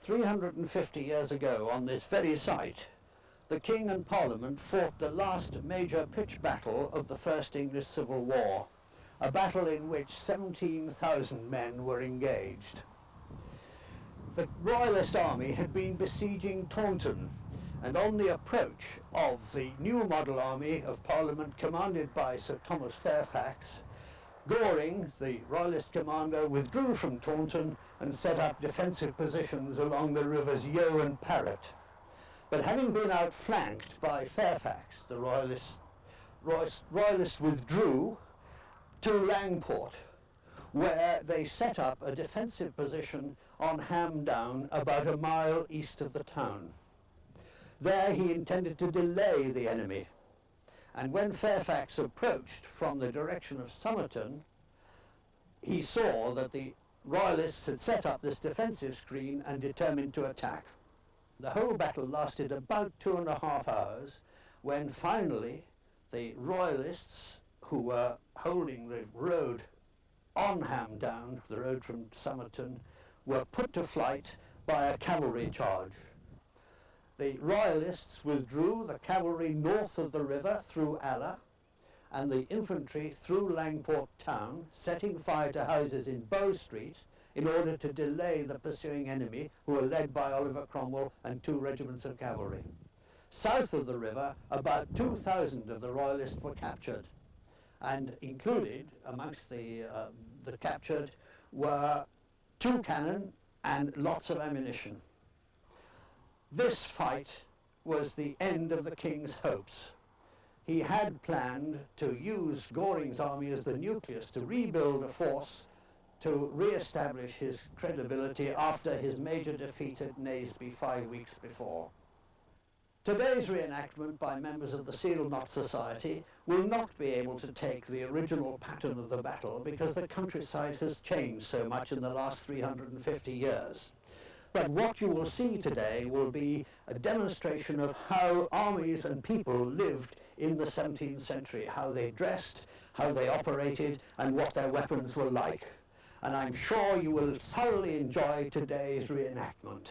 350 years ago on this very site, the King and Parliament fought the last major pitched battle of the First English Civil War, a battle in which 17,000 men were engaged. The Royalist army had been besieging Taunton, and on the approach of the new model army of Parliament commanded by Sir Thomas Fairfax, Goring, the Royalist commander, withdrew from Taunton and set up defensive positions along the rivers Yeo and Parrett. But having been outflanked by Fairfax, the Royalists withdrew to Langport, where they set up a defensive position on Ham Down, about a mile east of the town. There he intended to delay the enemy, and when Fairfax approached from the direction of Somerton, he saw that the Royalists had set up this defensive screen and determined to attack. The whole battle lasted about 2.5 hours, when finally the Royalists, who were holding the road on Ham Down, the road from Somerton, were put to flight by a cavalry charge. The Royalists withdrew the cavalry north of the river through Aller, and the infantry through Langport town, setting fire to houses in Bow Street in order to delay the pursuing enemy, who were led by Oliver Cromwell and 2 regiments of cavalry. South of the river, about 2,000 of the Royalists were captured, and included amongst the captured were 2 cannon and lots of ammunition. This fight was the end of the King's hopes. He had planned to use Goring's army as the nucleus to rebuild a force to re-establish his credibility after his major defeat at Naseby 5 weeks before. Today's reenactment by members of the Seal Knot Society will not be able to take the original pattern of the battle because the countryside has changed so much in the last 350 years. But what you will see today will be a demonstration of how armies and people lived in the 17th century, how they dressed, how they operated, and what their weapons were like. And I'm sure you will thoroughly enjoy today's reenactment.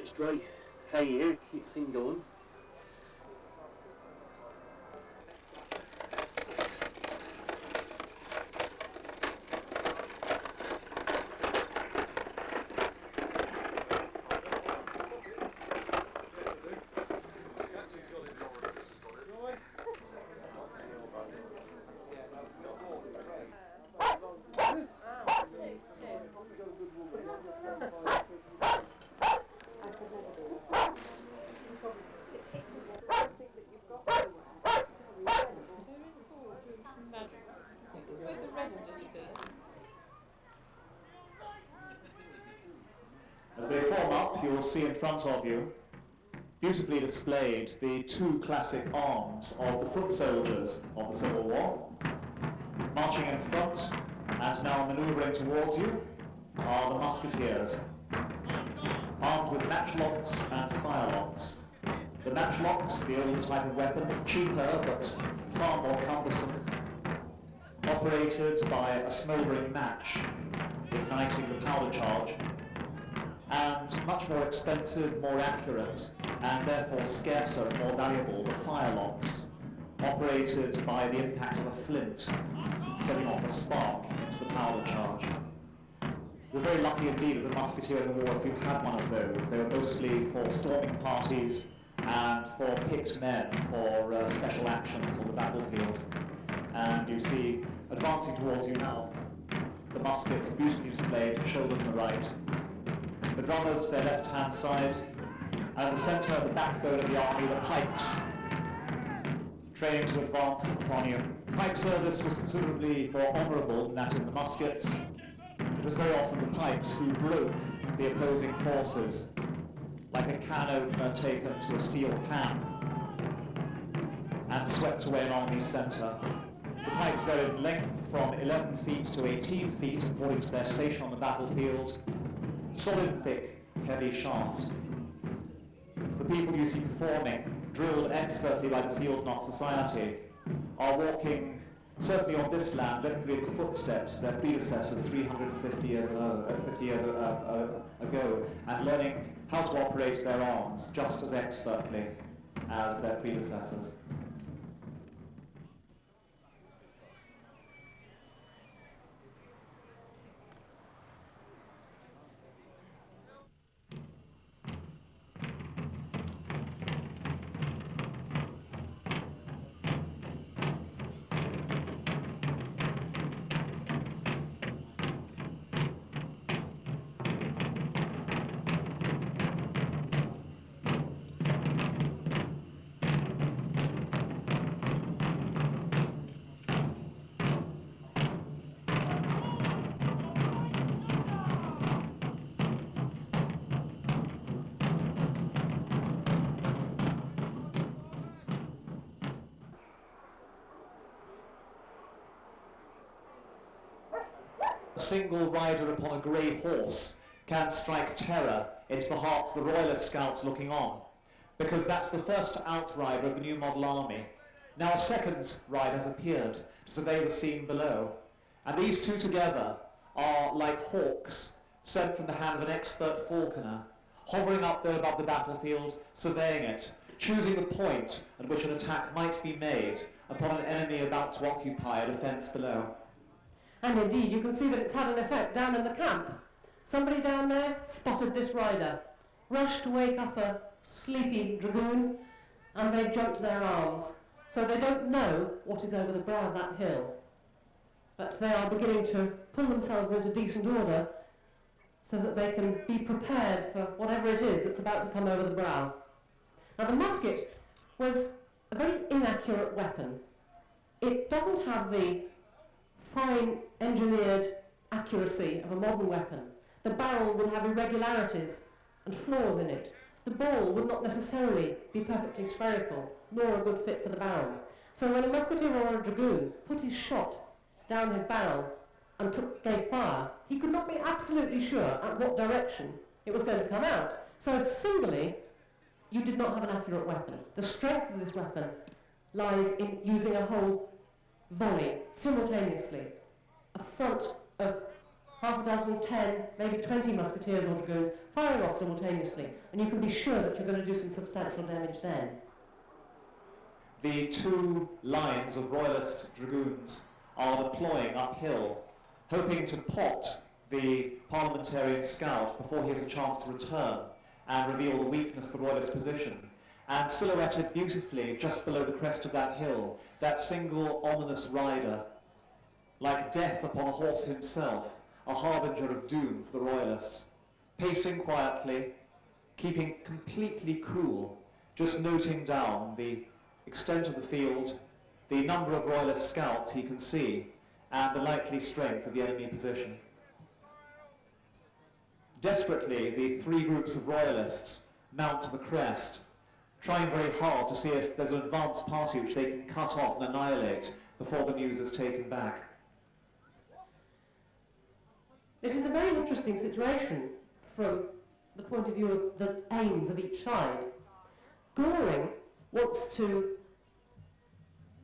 Just dry hay here, keep the thing going. As they form up, you will see in front of you, beautifully displayed, the 2 classic arms of the foot soldiers of the Civil War. Marching in front and now manoeuvring towards you are the musketeers, armed with matchlocks and firelocks. The matchlocks, the old type of weapon, cheaper but far more cumbersome, operated by a smouldering match, igniting the powder charge, and much more expensive, more accurate, and therefore scarcer and more valuable, the firelocks, operated by the impact of a flint, setting off a spark into the powder charge. You're very lucky indeed as a musketeer in the war if you had one of those. They were mostly for storming parties and for picked men for special actions on the battlefield. And you see, advancing towards you now, the muskets beautifully displayed, shoulder on the right, the drummers to their left-hand side, and at the centre, the backbone of the army, the pikes, training to advance upon you. Pike service was considerably more honourable than that in the muskets. It was very often the pikes who broke the opposing forces, like a can opener taken to a steel can, and swept away an army's centre. The pikes vary in length from 11 feet to 18 feet according to their station on the battlefield. Solid, thick, heavy shaft. The people you see performing, drilled expertly by the Sealed Knot Society, are walking, certainly on this land, literally in the footsteps of their predecessors 350 years ago, and learning how to operate their arms just as expertly as their predecessors. A single rider upon a grey horse can strike terror into the hearts of the Royalist scouts looking on, because that's the first outrider of the new model army. Now a second rider has appeared to survey the scene below, and these two together are like hawks sent from the hand of an expert falconer, hovering up there above the battlefield, surveying it, choosing the point at which an attack might be made upon an enemy about to occupy a defence below. And indeed, you can see that it's had an effect down in the camp. Somebody down there spotted this rider, rushed to wake up a sleepy dragoon, and they jumped to their arms. So they don't know what is over the brow of that hill. But they are beginning to pull themselves into decent order so that they can be prepared for whatever it is that's about to come over the brow. Now the musket was a very inaccurate weapon. It doesn't have the fine engineered accuracy of a modern weapon. The barrel would have irregularities and flaws in it. The ball would not necessarily be perfectly spherical, nor a good fit for the barrel. So when a musketeer or a dragoon put his shot down his barrel and gave fire, he could not be absolutely sure at what direction it was going to come out. So singly, you did not have an accurate weapon. The strength of this weapon lies in using a whole volley simultaneously, a front of half a dozen, 10, maybe 20 musketeers or dragoons firing off simultaneously, and you can be sure that you're going to do some substantial damage then. The two lines of Royalist dragoons are deploying uphill, hoping to pot the parliamentarian scout before he has a chance to return and reveal the weakness of the Royalist position. And silhouetted beautifully just below the crest of that hill, that single ominous rider, like death upon a horse himself, a harbinger of doom for the Royalists, pacing quietly, keeping completely cool, just noting down the extent of the field, the number of Royalist scouts he can see, and the likely strength of the enemy position. Desperately, the three groups of Royalists mount to the crest, trying very hard to see if there's an advance party which they can cut off and annihilate before the news is taken back. This is a very interesting situation from the point of view of the aims of each side. Goring wants to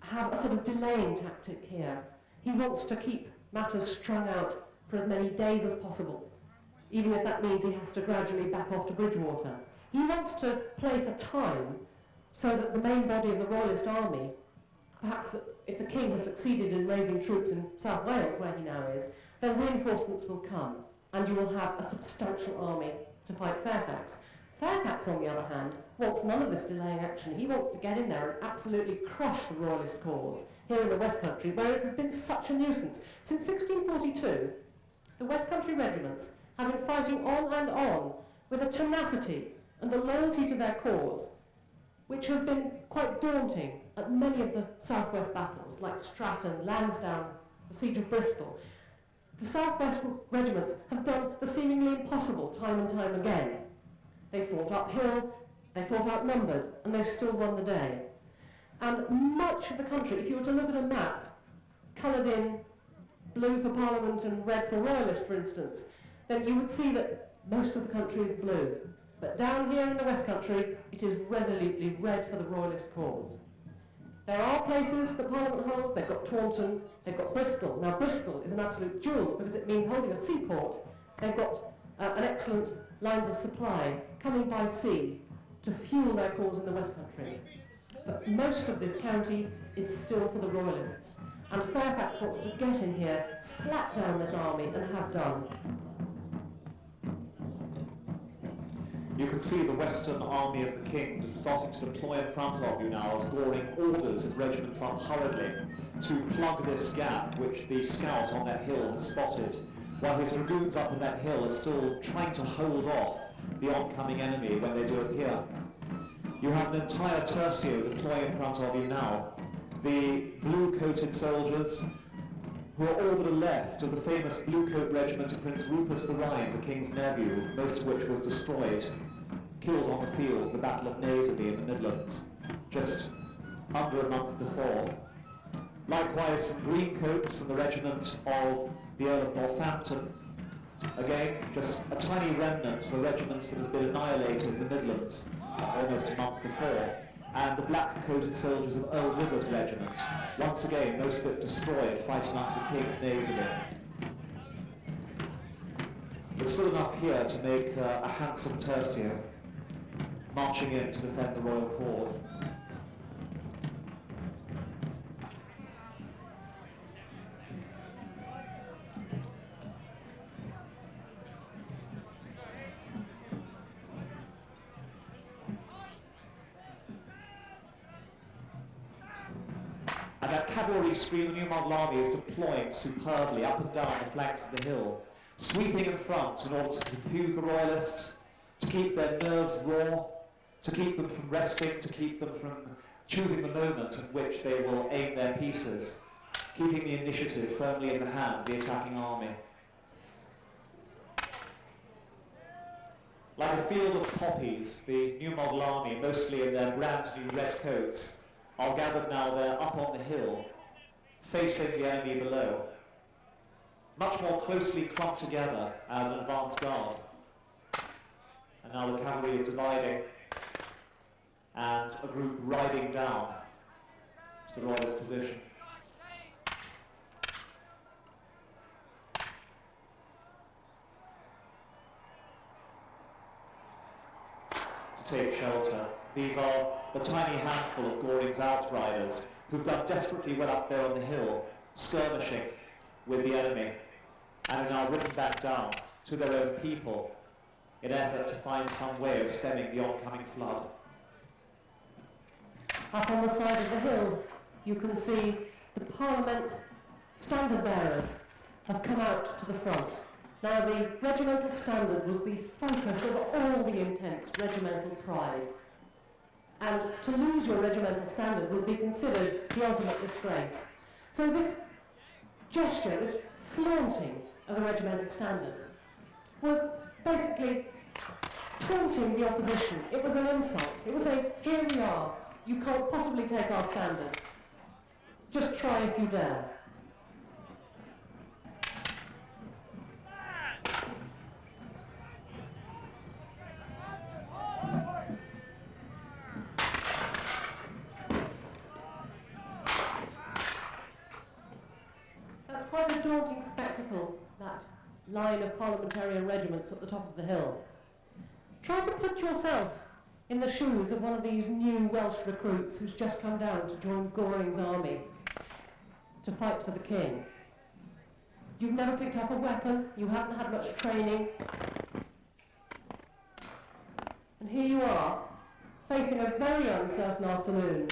have a sort of delaying tactic here. He wants to keep matters strung out for as many days as possible, even if that means he has to gradually back off to Bridgewater. He wants to play for time so that the main body of the Royalist army, perhaps that if the King has succeeded in raising troops in South Wales, where he now is, then reinforcements will come and you will have a substantial army to fight Fairfax. Fairfax, on the other hand, wants none of this delaying action. He wants to get in there and absolutely crush the Royalist cause here in the West Country, where it has been such a nuisance. Since 1642, the West Country regiments have been fighting on and on with a tenacity and a loyalty to their cause, which has been quite daunting at many of the Southwest battles, like Stratton, Lansdowne, the Siege of Bristol. The Southwest regiments have done the seemingly impossible time and time again. They fought uphill, they fought outnumbered, and they still won the day. And much of the country, if you were to look at a map, coloured in blue for Parliament and red for Royalist, for instance, then you would see that most of the country is blue. But down here in the West Country, it is resolutely red for the Royalist cause. There are places that Parliament holds. They've got Taunton, they've got Bristol. Now Bristol is an absolute jewel because it means holding a seaport. They've got an excellent lines of supply coming by sea to fuel their cause in the West Country. But most of this county is still for the Royalists. And Fairfax wants to get in here, slap down this army, and have done. You can see the Western Army of the King starting to deploy in front of you now as Goring orders his regiments up hurriedly to plug this gap which the scout on that hill has spotted, while his dragoons up on that hill are still trying to hold off the oncoming enemy when they do appear. You have an entire tercio deploying in front of you now. The blue-coated soldiers who are all that are left of the famous Blue-Coat Regiment of Prince Rupert the Rhine, the King's nephew, most of which was destroyed, killed on the field, the Battle of Naseby in the Midlands, just under a month before. Likewise, some greencoats from the regiment of the Earl of Northampton. Again, just a tiny remnant of a regiment that has been annihilated in the Midlands almost a month before. And the black-coated soldiers of Earl Rivers' regiment, once again, most of it destroyed, fighting under the King at Naseby. There's still enough here to make a handsome tercio, marching in to defend the royal cause. And that cavalry screen, the New Model Army is deploying superbly up and down the flanks of the hill, sweeping in front in order to confuse the Royalists, to keep their nerves raw, to keep them from resting, to keep them from choosing the moment at which they will aim their pieces, keeping the initiative firmly in the hands of the attacking army. Like a field of poppies, the New Model Army, mostly in their brand new red coats, are gathered now there up on the hill, facing the enemy below, much more closely clumped together as an advance guard. And now the cavalry is dividing, and a group riding down to the Royalist position. To take shelter. These are the tiny handful of Goring's outriders who've done desperately well up there on the hill, skirmishing with the enemy, and are now ridden back down to their own people in effort to find some way of stemming the oncoming flood. Up on the side of the hill, you can see the Parliament standard bearers have come out to the front. Now, the regimental standard was the focus of all the intense regimental pride. And to lose your regimental standard would be considered the ultimate disgrace. So this gesture, this flaunting of the regimental standards, was basically taunting the opposition. It was an insult. It was saying, here we are, you can't possibly take our standards. Just try if you dare. Quite a daunting spectacle, that line of parliamentarian regiments at the top of the hill. Try to put yourself in the shoes of one of these new Welsh recruits who's just come down to join Goring's army to fight for the king. You've never picked up a weapon, you haven't had much training, and here you are, facing a very uncertain afternoon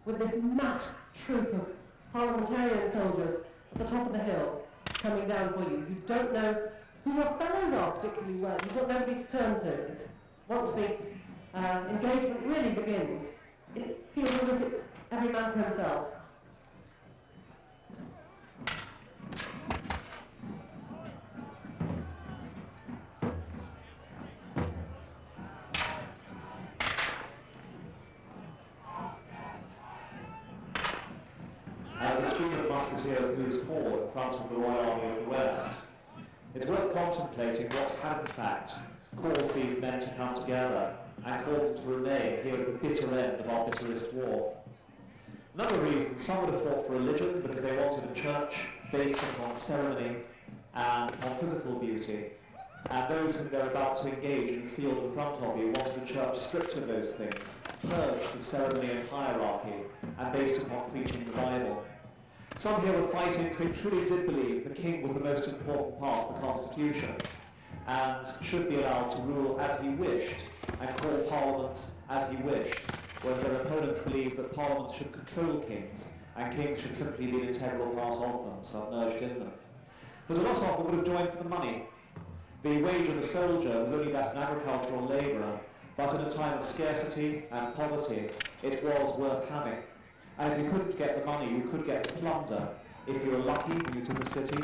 with this massed troop of parliamentarian soldiers at the top of the hill coming down for you. You don't know who your fellows are particularly well. You've got nobody to turn to. It's, once the engagement really begins, it feels as if it's every man for himself. As the screen of musketeers moves forward in front of the Royal Army of the West, it's worth contemplating what had in fact caused these men to come together and caused them to remain here at the bitter end of our bitterest war. A number of reasons. Some would have fought for religion because they wanted a church based upon ceremony and on physical beauty. And those whom they're about to engage in this field in front of you wanted a church stripped of those things, purged of ceremony and hierarchy, and based upon preaching the Bible. Some here were fighting because they truly did believe the king was the most important part of the constitution and should be allowed to rule as he wished and call parliaments as he wished, whereas their opponents believed that parliaments should control kings and kings should simply be an integral part of them, submerged in them. There's a lot of them would have joined for the money. The wage of a soldier was only that of an agricultural labourer, but in a time of scarcity and poverty, it was worth having. And if you couldn't get the money, you could get the plunder if you were lucky when you took a city,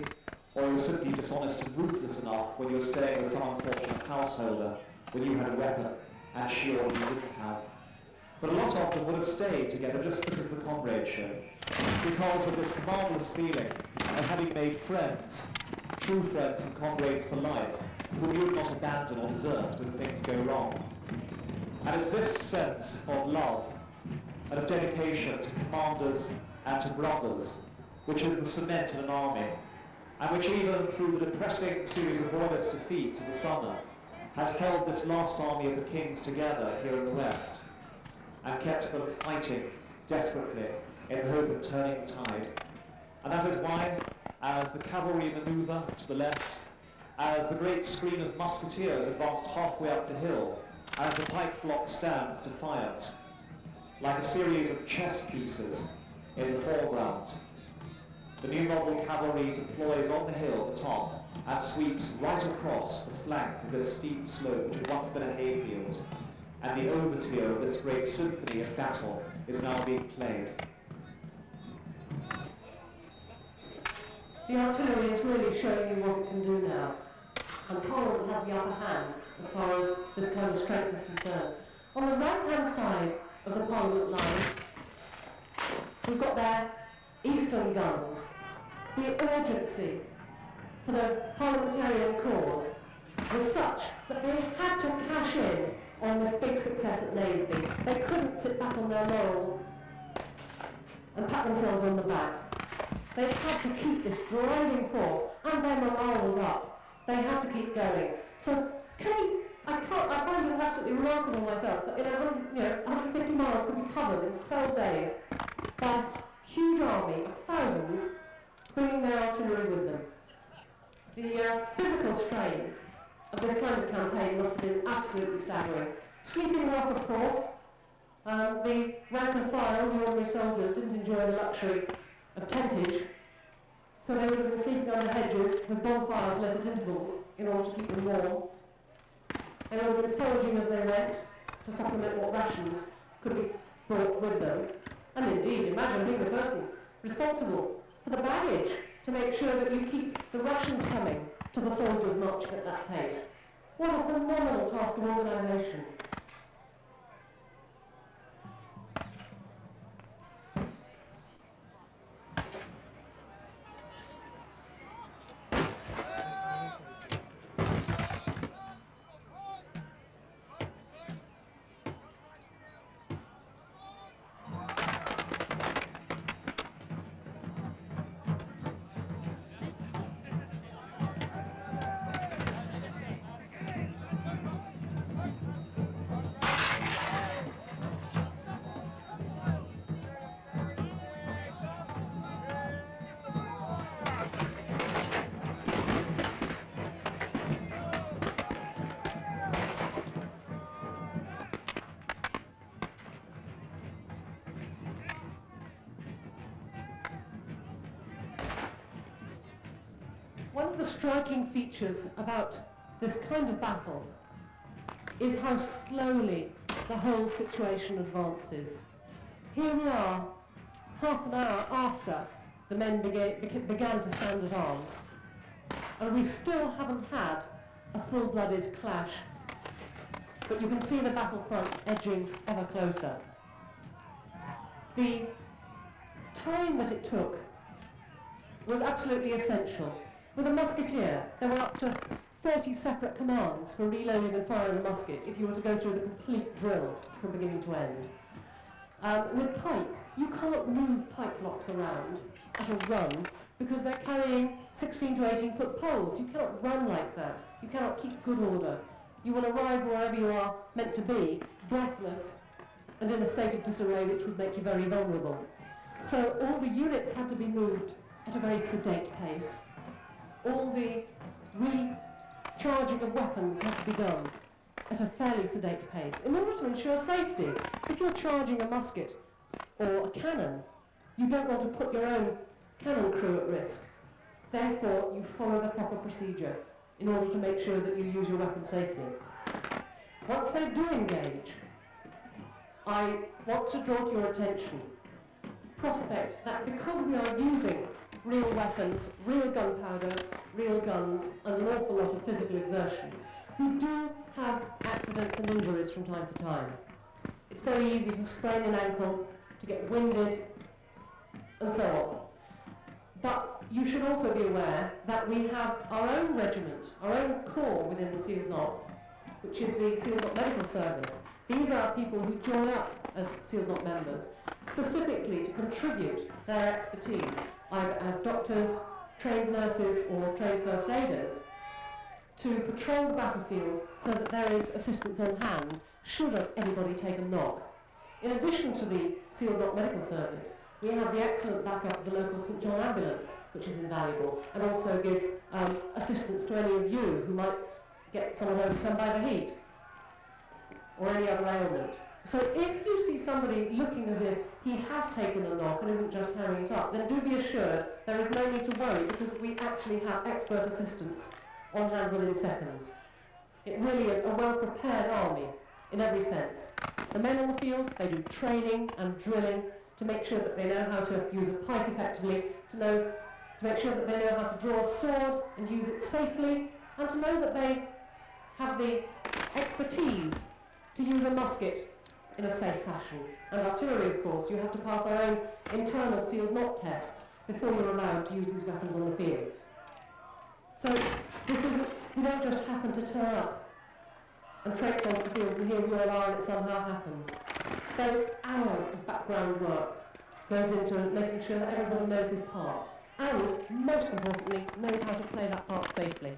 or you were simply dishonest and ruthless enough when you were staying with some unfortunate householder when you had a weapon and she or you didn't have. But a lot of them would have stayed together just because of the comradeship, because of this marvellous feeling of having made friends, true friends and comrades for life, whom you would not abandon or desert when things go wrong. And it's this sense of love and of dedication to commanders and to brothers, which is the cement of an army, and which even through the depressing series of Robert's defeats in the summer has held this last army of the kings together here in the West, and kept them fighting desperately in the hope of turning the tide. And that is why, as the cavalry manoeuvre to the left, as the great screen of musketeers advanced halfway up the hill, as the pike block stands defiant, like a series of chess pieces in the foreground, the new model cavalry deploys on the hill at the top and sweeps right across the flank of this steep slope which had once been a hayfield, and the overture of this great symphony of battle is now being played. The artillery is really showing you what it can do now, and Parliament has the upper hand as far as this kind of strength is concerned. On the right-hand side of the Parliament line, we've got their eastern guns. The urgency for the parliamentarian cause was such that they had to cash in on this big success at Naseby. They couldn't sit back on their laurels and pat themselves on the back. They had to keep this driving force, and their morale was up. They had to keep going. So I find this absolutely remarkable myself that 150 miles could be covered in 12 days by a huge army of thousands bringing their artillery with them. The physical strain of this kind of campaign must have been absolutely staggering. Sleeping rough, of course. The rank and file, the ordinary soldiers, didn't enjoy the luxury of tentage, so they would have been sleeping under hedges with bonfires lit at intervals in order to keep them warm. They would have been foraging as they went to supplement what rations could be brought with them. And indeed, imagine being the person responsible for the baggage to make sure that you keep the rations coming to the soldiers marching at that pace. What a phenomenal task of organisation. the striking features about this kind of battle is how slowly the whole situation advances. Here we are, half an hour after the men began to stand at arms, and we still haven't had a full-blooded clash, but you can see the battlefront edging ever closer. The time that it took was absolutely essential. With a musketeer, there were up to 30 separate commands for reloading and firing a musket if you were to go through the complete drill from beginning to end. With pike, you can't move pike blocks around at a run because they're carrying 16 to 18 foot poles. You cannot run like that. You cannot keep good order. You will arrive wherever you are meant to be, breathless and in a state of disarray which would make you very vulnerable. So all the units had to be moved at a very sedate pace. All the recharging of weapons had to be done at a fairly sedate pace in order to ensure safety. If you're charging a musket or a cannon, you don't want to put your own cannon crew at risk. Therefore, you follow the proper procedure in order to make sure that you use your weapon safely. Once they do engage, I want to draw to your attention prospect that because we are using real weapons, real gunpowder, real guns, and an awful lot of physical exertion, we do have accidents and injuries from time to time. It's very easy to sprain an ankle, to get winded, and so on. But you should also be aware that we have our own regiment, our own corps within the Sealed Knot, which is the Sealed Knot Medical Service. These are people who join up as Sealed Knot members, specifically to contribute their expertise, either as doctors, trained nurses, or trained first aiders, to patrol the battlefield so that there is assistance on hand should anybody take a knock. In addition to the Sealed Knot Medical Service, we have the excellent backup of the local St John ambulance, which is invaluable, and also gives assistance to any of you who might get someone overcome by the heat or any other ailment. So if you see somebody looking as if he has taken a knock and isn't just hammering it up, then do be assured there is no need to worry because we actually have expert assistance on hand within seconds. It really is a well-prepared army in every sense. The men on the field, they do training and drilling to make sure that they know how to use a pike effectively, to make sure that they know how to draw a sword and use it safely, and to know that they have the expertise to use a musket in a safe fashion. And artillery, of course, you have to pass their own internal sealed knot tests before you're allowed to use these weapons on the field. So this isn't, you don't just happen to turn up and traipse onto the field and here we all are and it somehow happens. There is hours of background work goes into making sure that everybody knows his part and, most importantly, knows how to play that part safely.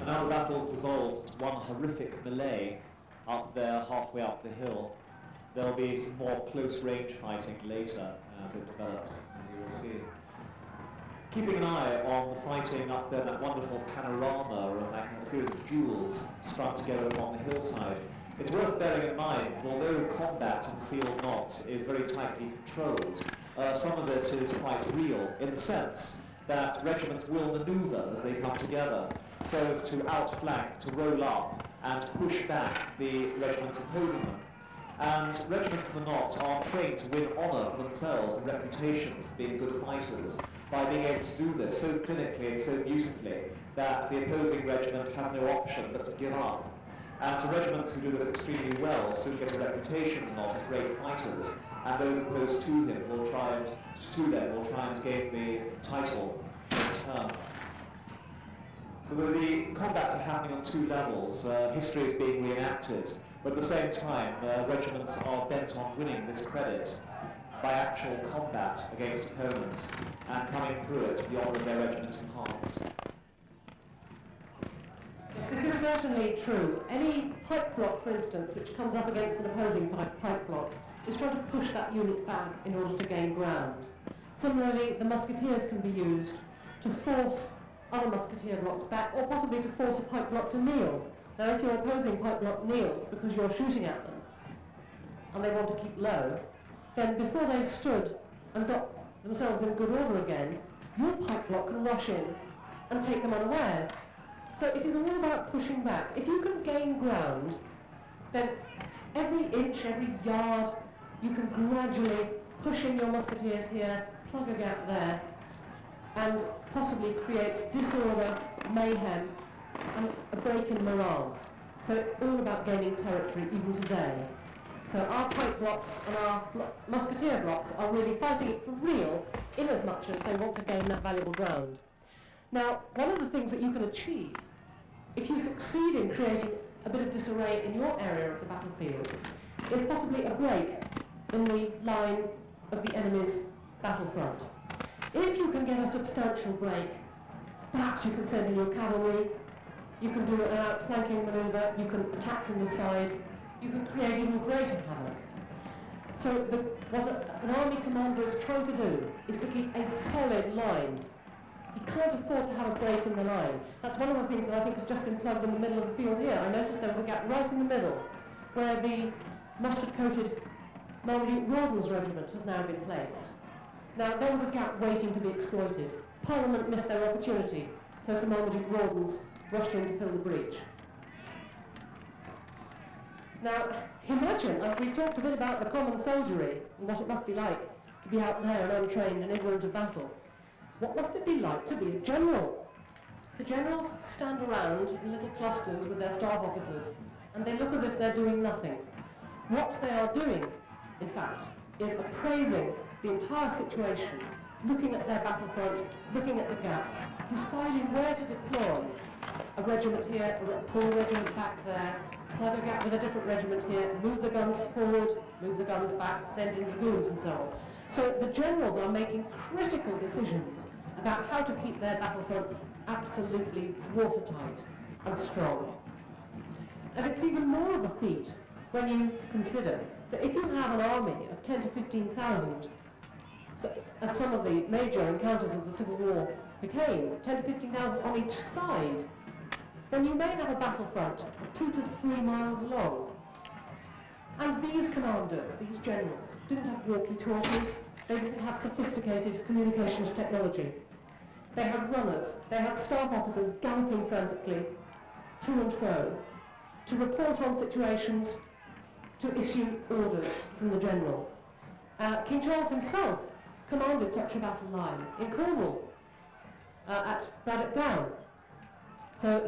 now the battle's dissolved to one horrific melee up there, halfway up the hill. There'll be some more close-range fighting later as it develops, as you will see. Keeping an eye on the fighting up there, that wonderful panorama of like a series of jewels strung together upon the hillside. It's worth bearing in mind that although combat in the sealed knot is very tightly controlled, some of it is quite real in the sense that regiments will maneuver as they come together so as to outflank, to roll up and push back the regiments opposing them. And regiments in the knot are trained to win honour for themselves and reputations for being good fighters by being able to do this so clinically and so beautifully that the opposing regiment has no option but to give up. And so regiments who do this extremely well soon get a reputation in the knot as great fighters, and those opposed to them will try and gain the title in turn. So the combats are happening on two levels. History is being reenacted, but at the same time, regiments are bent on winning this credit by actual combat against opponents and coming through it to the honour of their regiment enhanced. This is certainly true. Any pike block, for instance, which comes up against an opposing pike block, is trying to push that unit back in order to gain ground. Similarly, the musketeers can be used to force other musketeer blocks back, or possibly to force a pike block to kneel. Now, if your opposing pike block kneels because you're shooting at them, and they want to keep low, then before they've stood and got themselves in good order again, your pike block can rush in and take them unawares. So it is all about pushing back. If you can gain ground, then every inch, every yard, you can gradually push in your musketeers here, plug a gap there, and possibly create disorder, mayhem, and a break in morale. So it's all about gaining territory even today. So our pike blocks and our musketeer blocks are really fighting it for real, in as much as they want to gain that valuable ground. Now, one of the things that you can achieve, if you succeed in creating a bit of disarray in your area of the battlefield, is possibly a break in the line of the enemy's battlefront. If you can get a substantial break, perhaps you can send in your cavalry, you can do an outflanking manoeuvre, you can attack from the side, you can create even greater havoc. So what an army commander is trying to do is to keep a solid line. He can't afford to have a break in the line. That's one of the things that I think has just been plugged in the middle of the field here. I noticed there was a gap right in the middle where the mustard-coated Marmaduke Rawdon's regiment has now been placed. Now, there was a gap waiting to be exploited. Parliament missed their opportunity, so some Marmaduke Rawdons rushed in to fill the breach. Now, imagine, we've talked a bit about the common soldiery and what it must be like to be out there and untrained and ignorant of battle. What must it be like to be a general? The generals stand around in little clusters with their staff officers, and they look as if they're doing nothing. What they are doing, in fact, is appraising the entire situation, looking at their battlefront, looking at the gaps, deciding where to deploy a regiment here, pull a regiment back there, plug a gap with a different regiment here, move the guns forward, move the guns back, send in dragoons and so on. So the generals are making critical decisions about how to keep their battlefront absolutely watertight and strong. And it's even more of a feat when you consider that if you have an army of 10 to 15,000, so, as some of the major encounters of the Civil War became, 10 to 15,000 on each side, then you may have a battlefront of 2 to 3 miles long. And these commanders, these generals, didn't have walkie-talkies, they didn't have sophisticated communications technology. They had runners, they had staff officers galloping frantically to and fro to report on situations, to issue orders from the general. King Charles himself commanded such a battle line in Cornwall at Braddock Down. So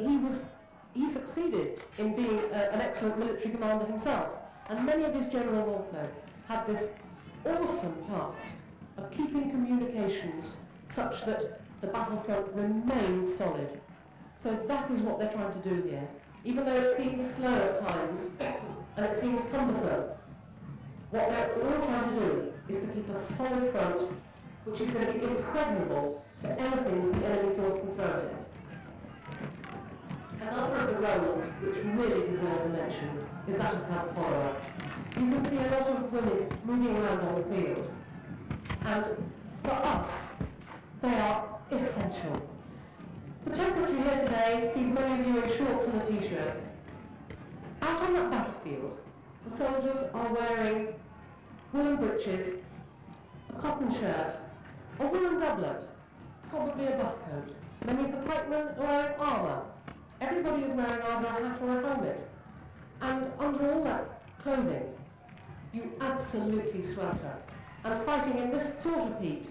he succeeded in being an excellent military commander himself, and many of his generals also had this awesome task of keeping communications such that the battlefront remains solid. So that is what they're trying to do here. Even though it seems slow at times, and it seems cumbersome, what they're all trying to do is to keep a solid front which is going to be impregnable to anything that the enemy force can throw at it. And Another of the roles which really deserves a mention is that of camp follower. You can see a lot of women moving around on the field, and for us, they are essential. The temperature here today sees many of you in shorts and a t-shirt. Out on that battlefield, the soldiers are wearing woolen breeches, a cotton shirt, a woolen doublet, probably a buff coat. Many of the pikemen are wearing armour. Everybody is wearing either a hat or a helmet. And under all that clothing, you absolutely swelter. And fighting in this sort of heat,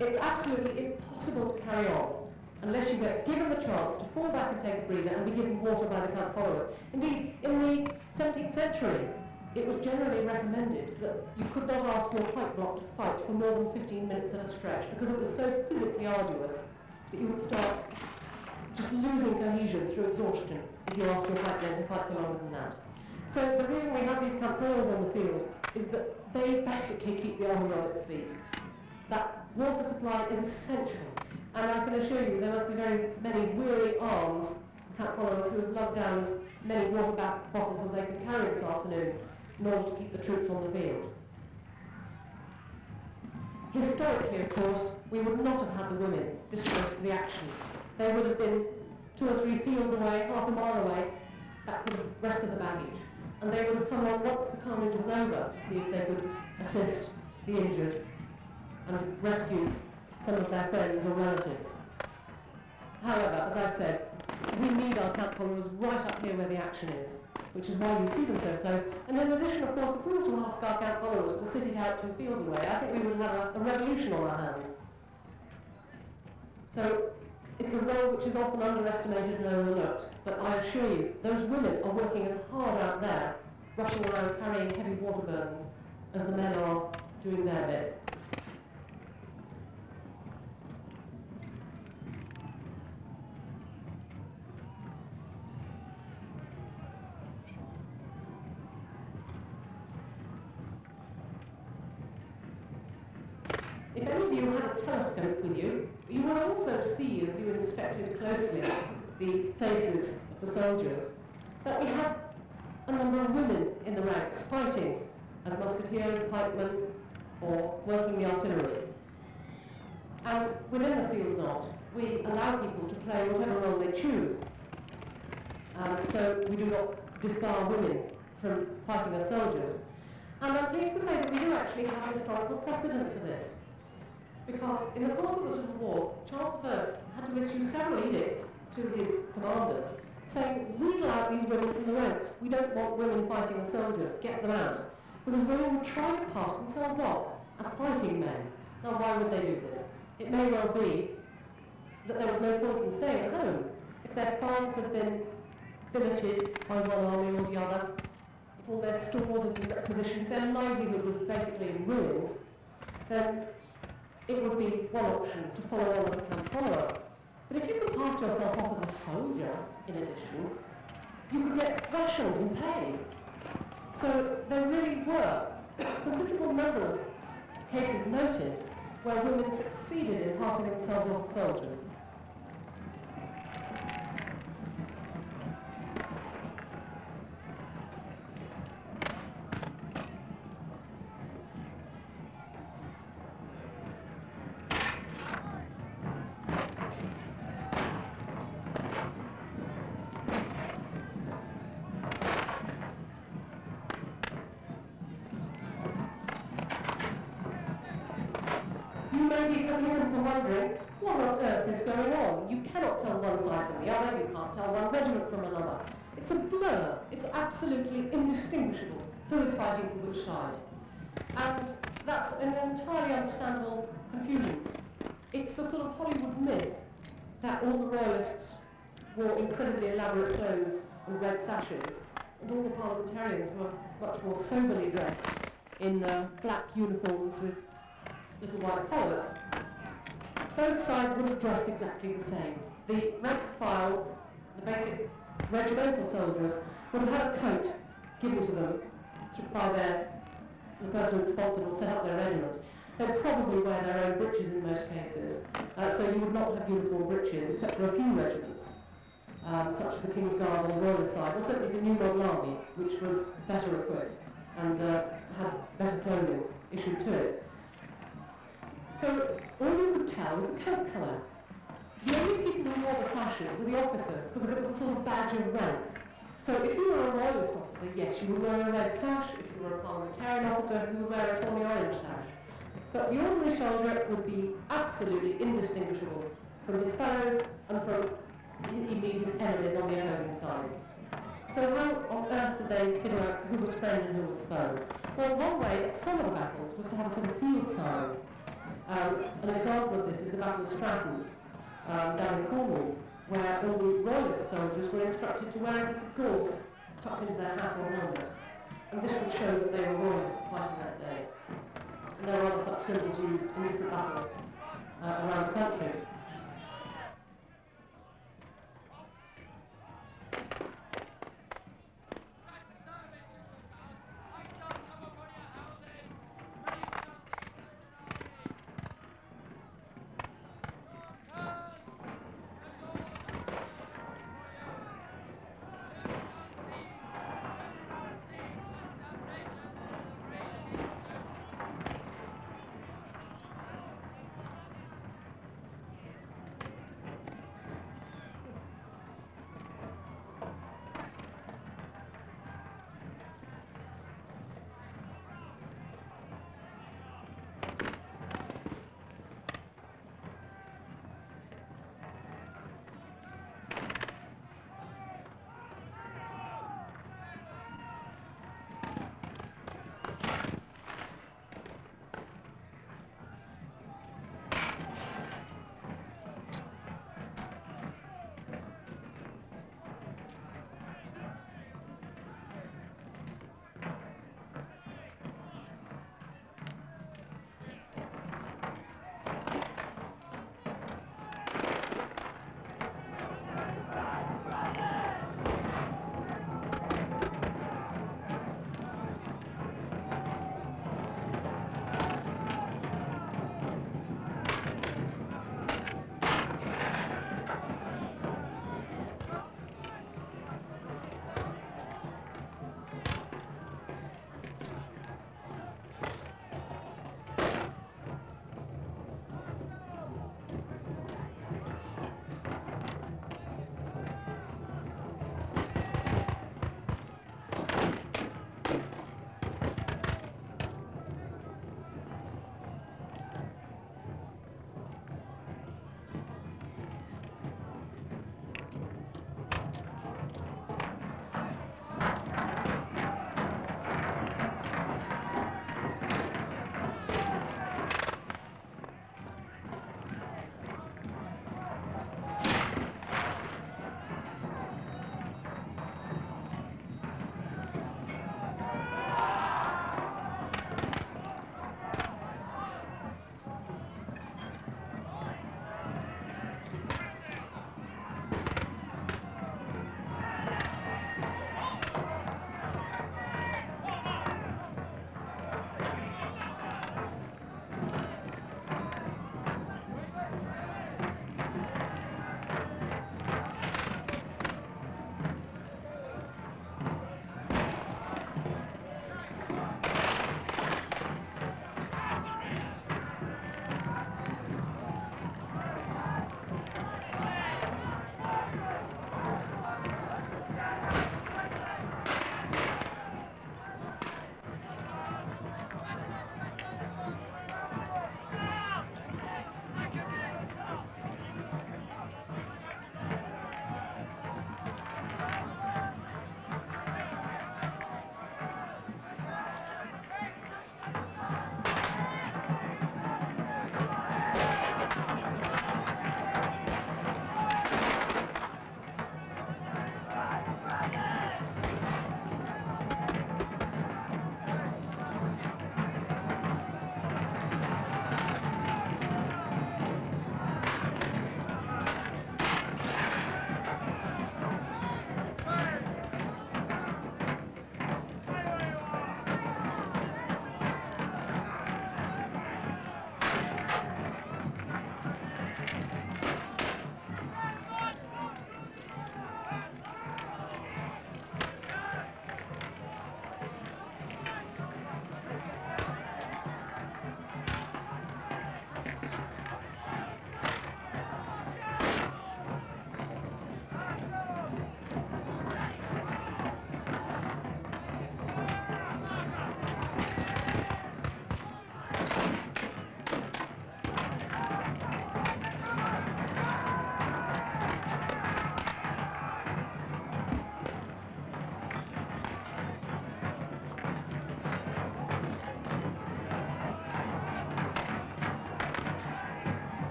it's absolutely impossible to carry on unless you get given the chance to fall back and take a breather and be given water by the camp followers. Indeed, in the 17th century, it was generally recommended that you could not ask your pike block to fight for more than 15 minutes at a stretch because it was so physically arduous that you would start just losing cohesion through exhaustion if you asked your pikemen to fight for longer than that. So the reason we have these camp followers on the field is that they basically keep the army on its feet. That water supply is essential, and I can assure you there must be very many weary arms of camp followers who have lugged down as many water bottles as they could carry this afternoon in order to keep the troops on the field. Historically, of course, we would not have had the women this close to the action. They would have been 2 or 3 fields away, half a mile away, back with the rest of the baggage. And they would have come on once the carnage was over to see if they could assist the injured and rescue some of their friends or relatives. However, as I've said, we need our camp followers right up here where the action is, which is why you see them so close. And in addition, of course, if we were to ask our camp followers to sit it out 2 fields away, I think we would have a revolution on our hands. So it's a role which is often underestimated and overlooked, but I assure you, those women are working as hard out there, rushing around carrying heavy water burdens, as the men are doing their bit. If any of you had a telescope with you, you would also see, as you inspected closely the faces of the soldiers, that we have a number of women in the ranks fighting as musketeers, pikemen, or working the artillery. And within the sealed knot, we allow people to play whatever role they choose. So we do not disbar women from fighting as soldiers. And I'm pleased to say that we do actually have a historical precedent for this. Because in the course of the Civil War, Charles I had to issue several edicts to his commanders saying, wheedle out these women from the ranks. We don't want women fighting as soldiers. Get them out. Because women would try to pass themselves off as fighting men. Now, why would they do this? It may well be that there was no point in staying at home. If their farms had been billeted by one army or the other, if all their stores had been requisitioned, if their livelihood was basically in ruins, then it would be one option to follow on as a camp follower. But if you could pass yourself off as a soldier, in addition, you could get rations and pay. So there really were a considerable number of cases noted where women succeeded in passing themselves off as soldiers. You may be forgiven for wondering, what on earth is going on? You cannot tell one side from the other, you can't tell one regiment from another. It's a blur. It's absolutely indistinguishable who is fighting for which side. And that's an entirely understandable confusion. It's a sort of Hollywood myth that all the royalists wore incredibly elaborate clothes and red sashes, and all the parliamentarians were much more soberly dressed in black uniforms with little white collars. Both sides would have dressed exactly the same. The rank file, the basic regimental soldiers, would have had a coat given to them by the person responsible set up their regiment. They'd probably wear their own breeches in most cases, so you would not have uniform breeches except for a few regiments. such as the King's Guard on the Royalist side, or certainly the New Model Army, which was better equipped and had better clothing issued to it. So all you could tell was the coat colour. The only people who wore the sashes were the officers, because it was a sort of badge of rank. So if you were a Royalist officer, yes, you would wear a red sash. If you were a parliamentarian officer, you would wear a tawny orange sash. But the ordinary soldier would be absolutely indistinguishable from his fellows and from indeed his enemies on the opposing side. So how on earth did they figure out who was friend and who was foe? Well, one way at some of the battles was to have a sort of field sign. An example of this is the Battle of Stratton, down in Cornwall, where all the Royalist soldiers were instructed to wear a piece of gauze tucked into their hat or helmet. And this would show that they were Royalists fighting that day. And there are other such symbols used in different battles around the country.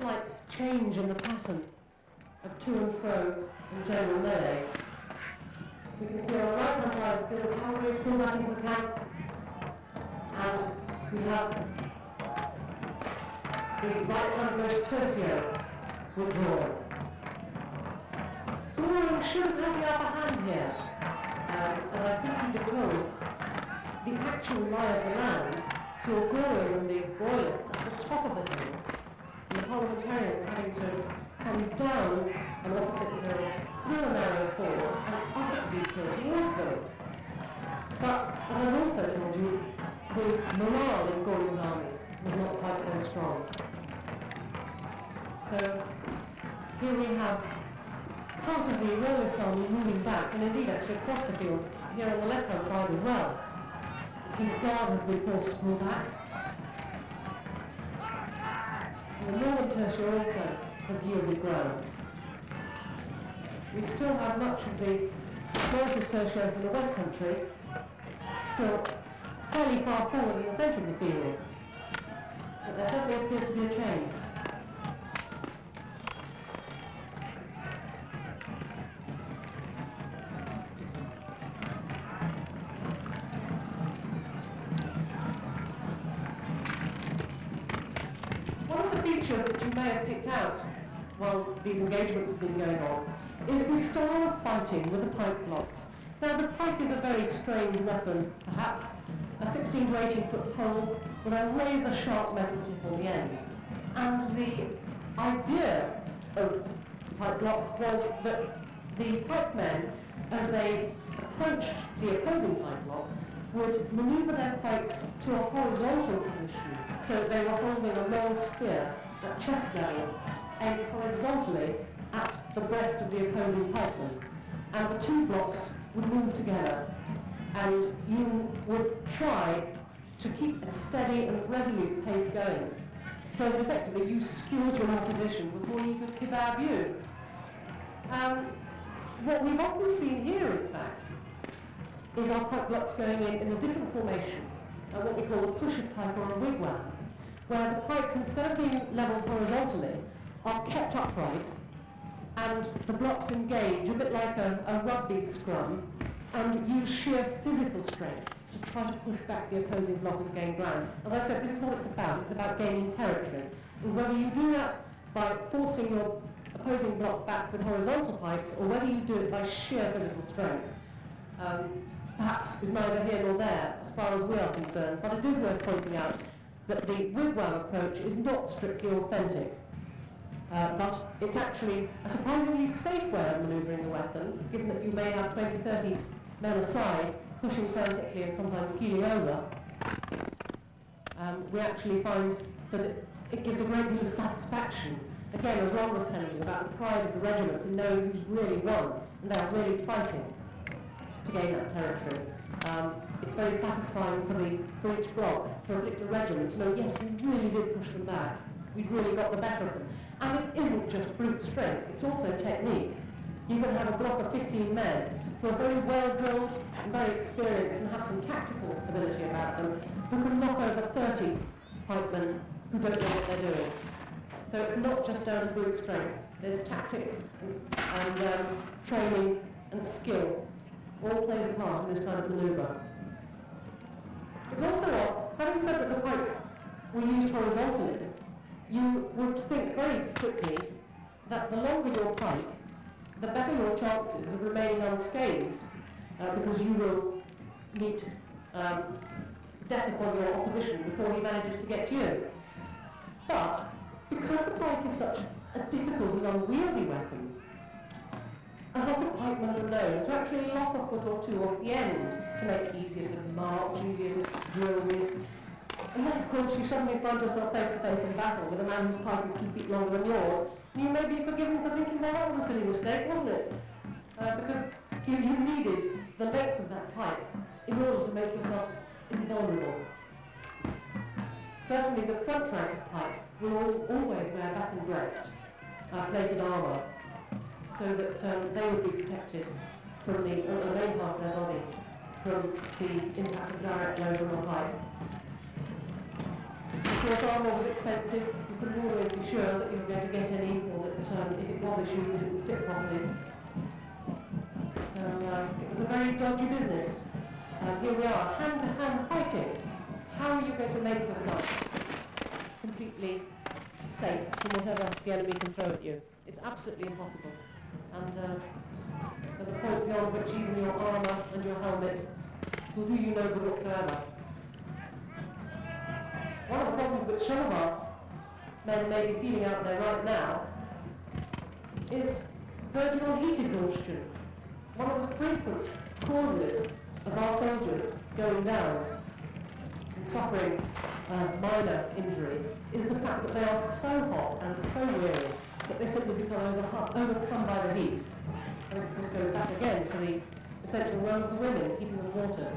slight change in the pattern of to and fro and general melee. We can see on the right-hand side of the field cavalry pull back into the camp, and we have the right-handmost tercio withdrawn. Goring should have had the upper hand here, as I think you've been told. The actual lie of the land saw Goring and the royalists at the top of the hill, and the parliamentarians having to come down an opposite hill, through a narrow ford, and up a steep hill towards them. But, as I've also told you, the morale in Goring's army was not quite so strong. So, here we have part of the royalist army moving back, and indeed actually across the field, here on the left-hand side as well. The King's Guard has been forced to pull back. And the northern tertia also has yielded ground. We still have much of the Morris's tertia from the West Country still fairly far forward in the centre of the field. But there certainly appears to be a change. That you may have picked out while these engagements have been going on is the style of fighting with the pike blocks. Now the pike is a very strange weapon, perhaps a 16 to 18 foot pole with a razor sharp metal tip on the end. And the idea of the pike block was that the pikemen, as they approached the opposing pike block, would manoeuvre their pikes to a horizontal position, so they were holding a long spear at chest level, aimed horizontally at the breast of the opposing pikeman. And the two blocks would move together, and you would try to keep a steady and resolute pace going, so that effectively you skewed your opposition before you could kebab you. What we've often seen here, in fact, is our pike blocks going in a different formation, what we call a pusher pike or a wigwam, where the pikes, instead of being levelled horizontally, are kept upright, and the blocks engage a bit like a rugby scrum, and use sheer physical strength to try to push back the opposing block and gain ground. As I said, this is what it's about. It's about gaining territory. And whether you do that by forcing your opposing block back with horizontal pikes, or whether you do it by sheer physical strength, perhaps is neither here nor there as far as we are concerned, but it is worth pointing out that the wigwam approach is not strictly authentic, but it's actually a surprisingly safe way of manoeuvring the weapon, given that you may have 20, 30 men aside, pushing frantically and sometimes keeling over. We actually find that it gives a great deal of satisfaction, again, as Ron was telling you, about the pride of the regiments in knowing who's really won, and they're really fighting to gain that territory. It's very satisfying for each block, for a particular regiment, to know, yes, we really did push them back. We've really got the better of them. And it isn't just brute strength, it's also technique. You can have a block of 15 men who are very well drilled and very experienced and have some tactical ability about them, who can knock over 30 pikemen who don't know what they're doing. So it's not just down to brute strength. There's tactics and training and skill. All plays a part in this kind of manoeuvre. It's also odd, having said that the pikes were used horizontally, you would think very quickly that the longer your pike, the better your chances of remaining unscathed, because you will meet death upon your opposition before he manages to get you. But because the pike is such a difficult and unwieldy weapon, a lot of pikemen are known to actually lock a foot or two off the end to make it easier to march, easier to drill with. And then, of course, you suddenly find yourself face to face in battle with a man whose pike is 2 feet longer than yours, and you may be forgiven for thinking, well, that was a silly mistake, wasn't it? Because you needed the length of that pike in order to make yourself invulnerable. Certainly, the front rank of pike will always wear back and breast plated armour, so that they would be protected from the main part of their body from the impact of direct blow from the pike. Of course, armour was expensive. You couldn't always be sure that you were going to get any, or that if it was issued, that it would fit properly. So it was a very dodgy business. Here we are, hand-to-hand fighting. How are you going to make yourself completely safe from whatever the enemy can throw at you? It's absolutely impossible. And there's a point beyond which even your armour and your helmet will do you no good whatsoever. One of the problems which some of our men may be feeling out there right now is virginal heat exhaustion. One of the frequent causes of our soldiers going down and suffering minor injury is the fact that they are so hot and so weary that they simply become overcome by the heat. And this goes back again to the essential role of the women, keeping them watered.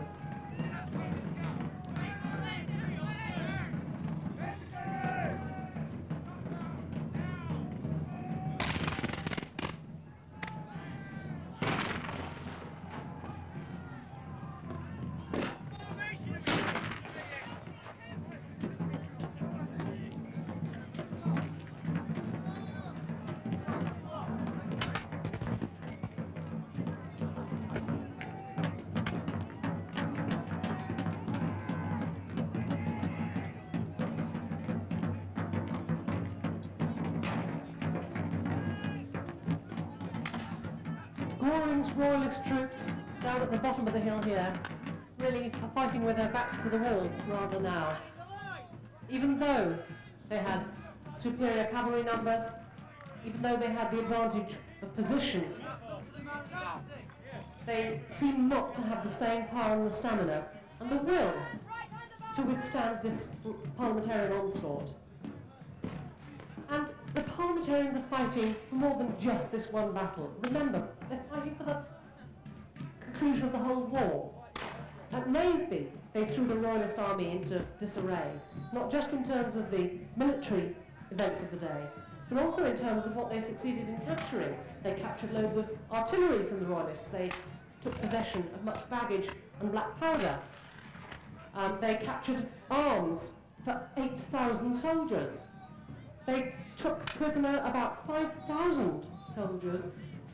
Goring's royalist troops down at the bottom of the hill here really are fighting with their backs to the wall rather now. Even though they had superior cavalry numbers, even though they had the advantage of position, they seem not to have the staying power and the stamina and the will to withstand this parliamentarian onslaught. And the parliamentarians are fighting for more than just this one battle. Remember, they're fighting for the conclusion of the whole war. At Naseby, they threw the Royalist army into disarray, not just in terms of the military events of the day, but also in terms of what they succeeded in capturing. They captured loads of artillery from the Royalists. They took possession of much baggage and black powder. They captured arms for 8,000 soldiers. They took prisoner about 5,000 soldiers,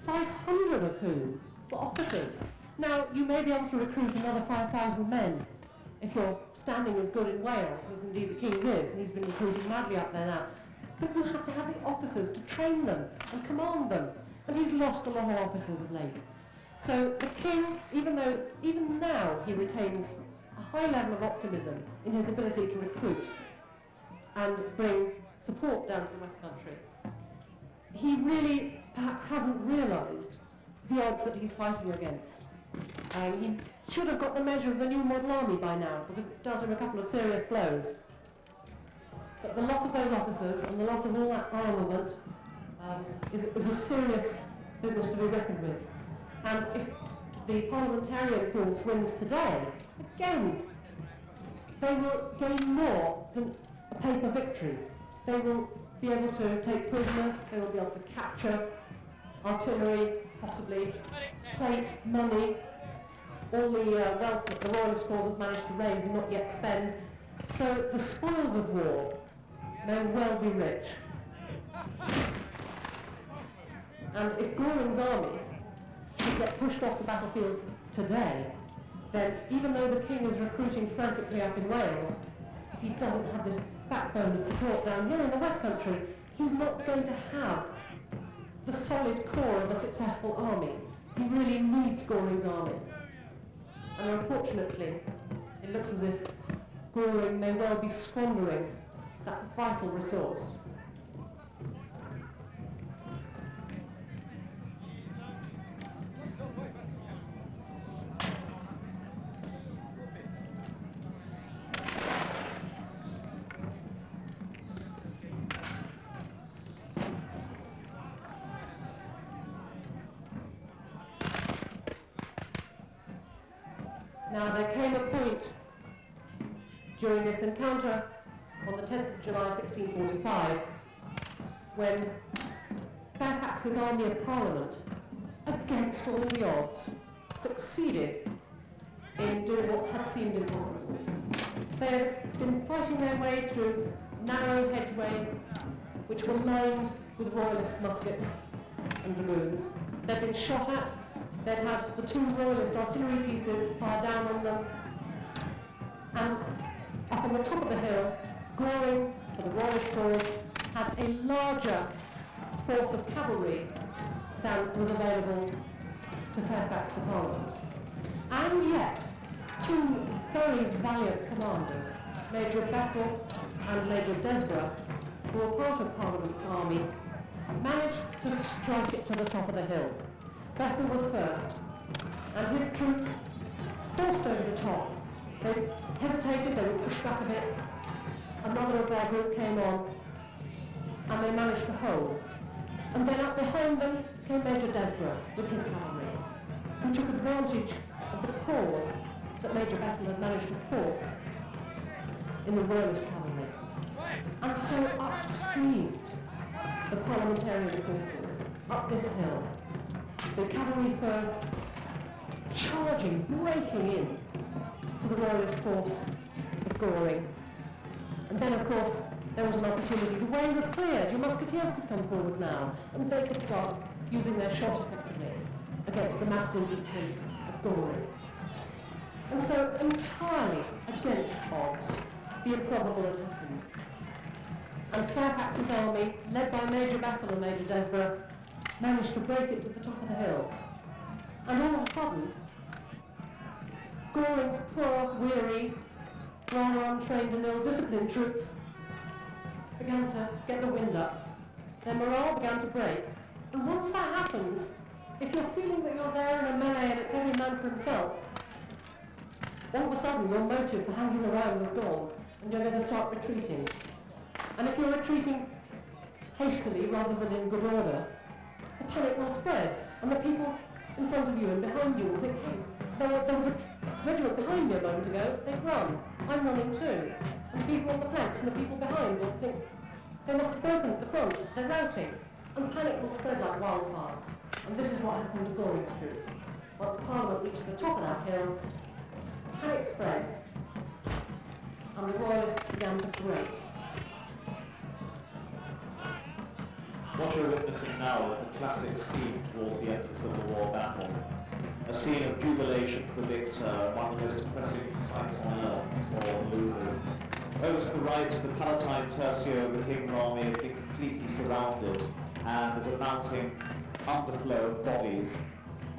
500 of whom were officers. Now, you may be able to recruit another 5,000 men if your standing is good in Wales, as indeed the King's is, and he's been recruiting madly up there now. But you have to have the officers to train them and command them, and he's lost a lot of officers of late. So the King, even now he retains a high level of optimism in his ability to recruit and bring support down to the West Country, he really perhaps hasn't realised the odds that he's fighting against. He should have got the measure of the new model army by now, because it's dealt him a couple of serious blows. But the loss of those officers and the loss of all that armament is a serious business to be reckoned with. And if the parliamentarian force wins today, again, they will gain more than a paper victory. They will be able to take prisoners, they will be able to capture artillery, possibly plate, money, all the wealth that the Royalist cause has managed to raise and not yet spend. So the spoils of war may well be rich. And if Goring's army should get pushed off the battlefield today, then even though the King is recruiting frantically up in Wales, if he doesn't have this backbone of support down here in the West Country, he's not going to have the solid core of a successful army. He really needs Goring's army. And unfortunately, it looks as if Goring may well be squandering that vital resource. Now, there came a point during this encounter on the 10th of July 1645 when Fairfax's Army of Parliament, against all the odds, succeeded in doing what had seemed impossible. They had been fighting their way through narrow hedgeways which were lined with Royalist muskets and dragoons. They'd been shot at, they'd had the 2 Royalist artillery pieces fire down on them, and up on the top of the hill, Goring, for the Royalist cause, had a larger force of cavalry than was available to Fairfax to Parliament. And yet, 2 very valiant commanders, Major Bethel and Major Desborough, who were part of Parliament's army, managed to strike it to the top of the hill. Bethel was first, and his troops forced over the top. They hesitated, they were pushed back a bit. Another of their group came on, and they managed to hold. And then up behind them came Major Desborough with his cavalry, who took advantage of the pause that Major Bethel had managed to force in the Royalist cavalry. And so upstreamed the parliamentarian forces up this hill. The cavalry first, charging, breaking in to the Royalist force of Goring. And then, of course, there was an opportunity. The way was cleared. Your musketeers could come forward now, and they could start using their shot effectively against the massed infantry of Goring. And so, entirely against odds, the improbable had happened. And Fairfax's army, led by Major Bethel and Major Desborough, managed to break it to the top of the hill. And all of a sudden, Goring's poor, weary, rather untrained and ill-disciplined troops began to get the wind up. Their morale began to break. And once that happens, if you're feeling that you're there in a melee and it's every man for himself, all of a sudden your motive for hanging around is gone, and you're going to start retreating. And if you're retreating hastily rather than in good order, the panic will spread, and the people in front of you and behind you will think, hey, there was a regiment behind me a moment ago, they've run, I'm running too. And the people on the flanks and the people behind will think, they must have broken at the front, they're routing. And panic will spread like wildfire. And this is what happened to Goring's troops. Once Parliament reached the top of that hill, panic spread, and the Royalists began to break. What you're witnessing now is the classic scene towards the end of the Civil War battle. A scene of jubilation for the victor, one of the most depressing sights on earth for the losers. Over to the right, the Palatine Tercio of the King's army has been completely surrounded, and there's a mounting underflow of bodies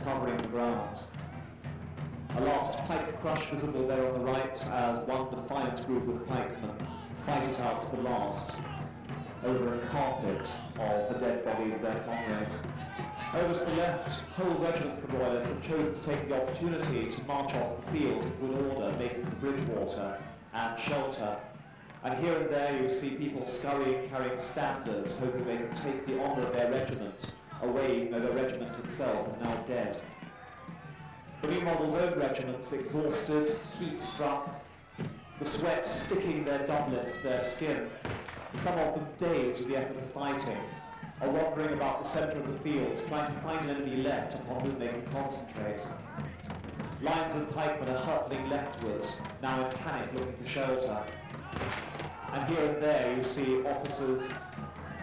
covering the ground. A last pike crush visible there on the right as one defiant group of pikemen fight it out to the last over a carpet of the dead bodies of their comrades. Over to the left, whole regiments of the Royalists have chosen to take the opportunity to march off the field in good order, making for Bridgewater and shelter. And here and there you see people scurrying, carrying standards, hoping they can take the honour of their regiment away, even though their regiment itself is now dead. The new model's own regiments, exhausted, heat struck, the sweat sticking their doublets to their skin, some of them dazed with the effort of fighting, are wandering about the centre of the field, trying to find an enemy left upon whom they can concentrate. Lines of pikemen are hurtling leftwards, now in panic looking for shelter. And here and there you see officers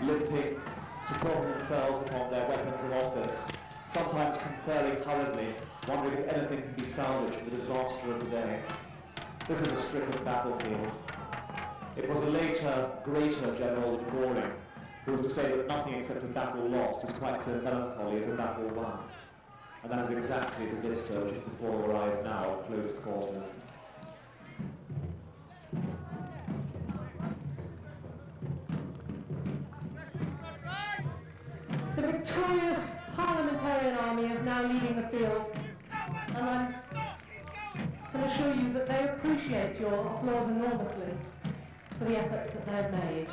limping, supporting themselves upon their weapons of office, sometimes conferring hurriedly, wondering if anything can be salvaged from the disaster of the day. This is a stricken battlefield. It was a later, greater general than Goring, who was to say that nothing except a battle lost is quite so melancholy as a battle won. And that is exactly the vista which is before your eyes now at close quarters. The victorious parliamentarian army is now leaving the field, and I'm can assure you that they appreciate your applause enormously for the efforts that they've made.